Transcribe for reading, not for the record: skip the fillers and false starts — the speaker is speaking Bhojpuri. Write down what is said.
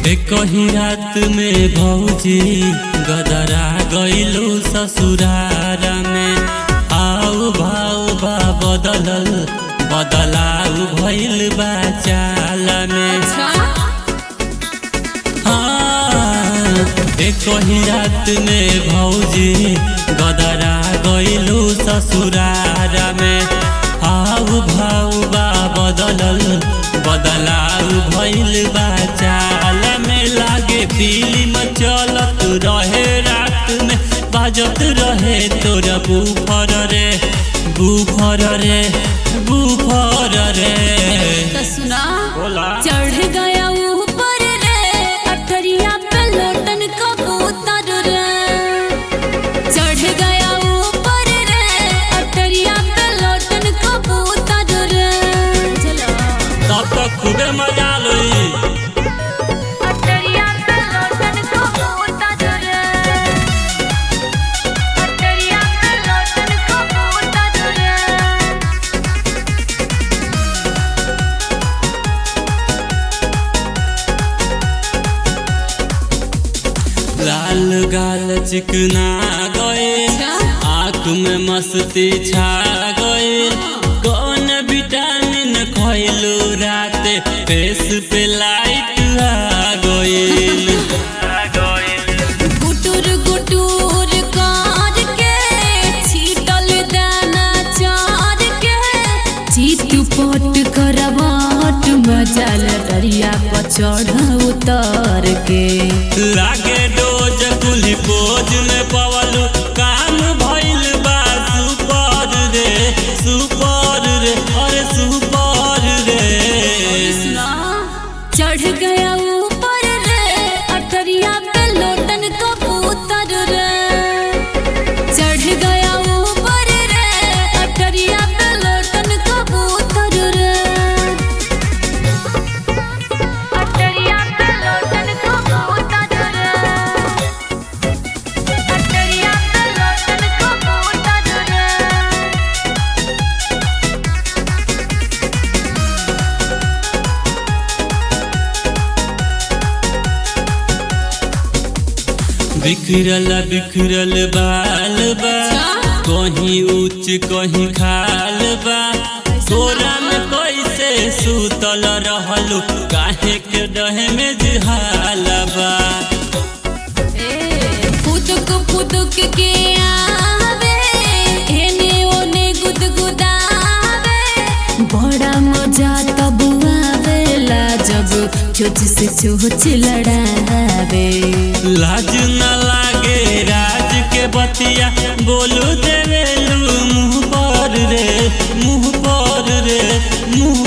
एक ही रात में भौजी गदरा गइलू ससुरार में। आउ भाव बा बदलल बदलाऊ भइल बा चाल में। हाँ, एक ही रात में भौजी गदरा गइलू ससुरार में। आउ भाव बा बदलल बदलाऊ भइल बा चाल में। लागे फिल्म चलत रहे रात में, बाजत रहे तोरा बुफर रे बुफर रे बुफर रे। सुना बोला चढ़ गया ऊपर रे अठरिया पे लोटन कबूतर रे। चढ़ गया ऊपर रे अठरिया पे लोटन कबूतर रे। चलो तब तक खूबे मजा लई। अठरिया पे लोटन कबूतर रे। अठरिया पे लोटन कबूतर रे। लाल गाल चिकना गए, आँख में मस्ती छा गए। कौन विटामिन खइलू राते फेस पे लाइट आ गइल। गुटुर गुटुर कार के छीटल दाना चार के। चीतू पट करवाट मजाल दरिया पर चढ़ उतर के। लागे डोज कुली बोझ में पवलू काम भइल बा सुपर रे सुपर रे अरे सुपर रे। चढ़ गया ऊपर रे अठरिया पे लोटन कबूतर रे। चढ़ गया ऊपर रे अठरिया पे लोटन कबूतर रे। अठरिया पे लोटन कबूतर रे। अठरिया पे लोटन कबूतर रे। बिखरल बिखरल बाल बा, कहीं ऊंच कहीं खाल बा। तोरा में कैसे सुतल रहलू, काहे के डहे में जिहाल बा। फुदुक के आवे एने ओने गुदगुदावे। बड़ा मजा तब आवेला जब चोच से चोच लड़ावे। लाज न लागे राज के बतिया, बोलू देवेलू मुँह पर रे मुँह पर रे मुँह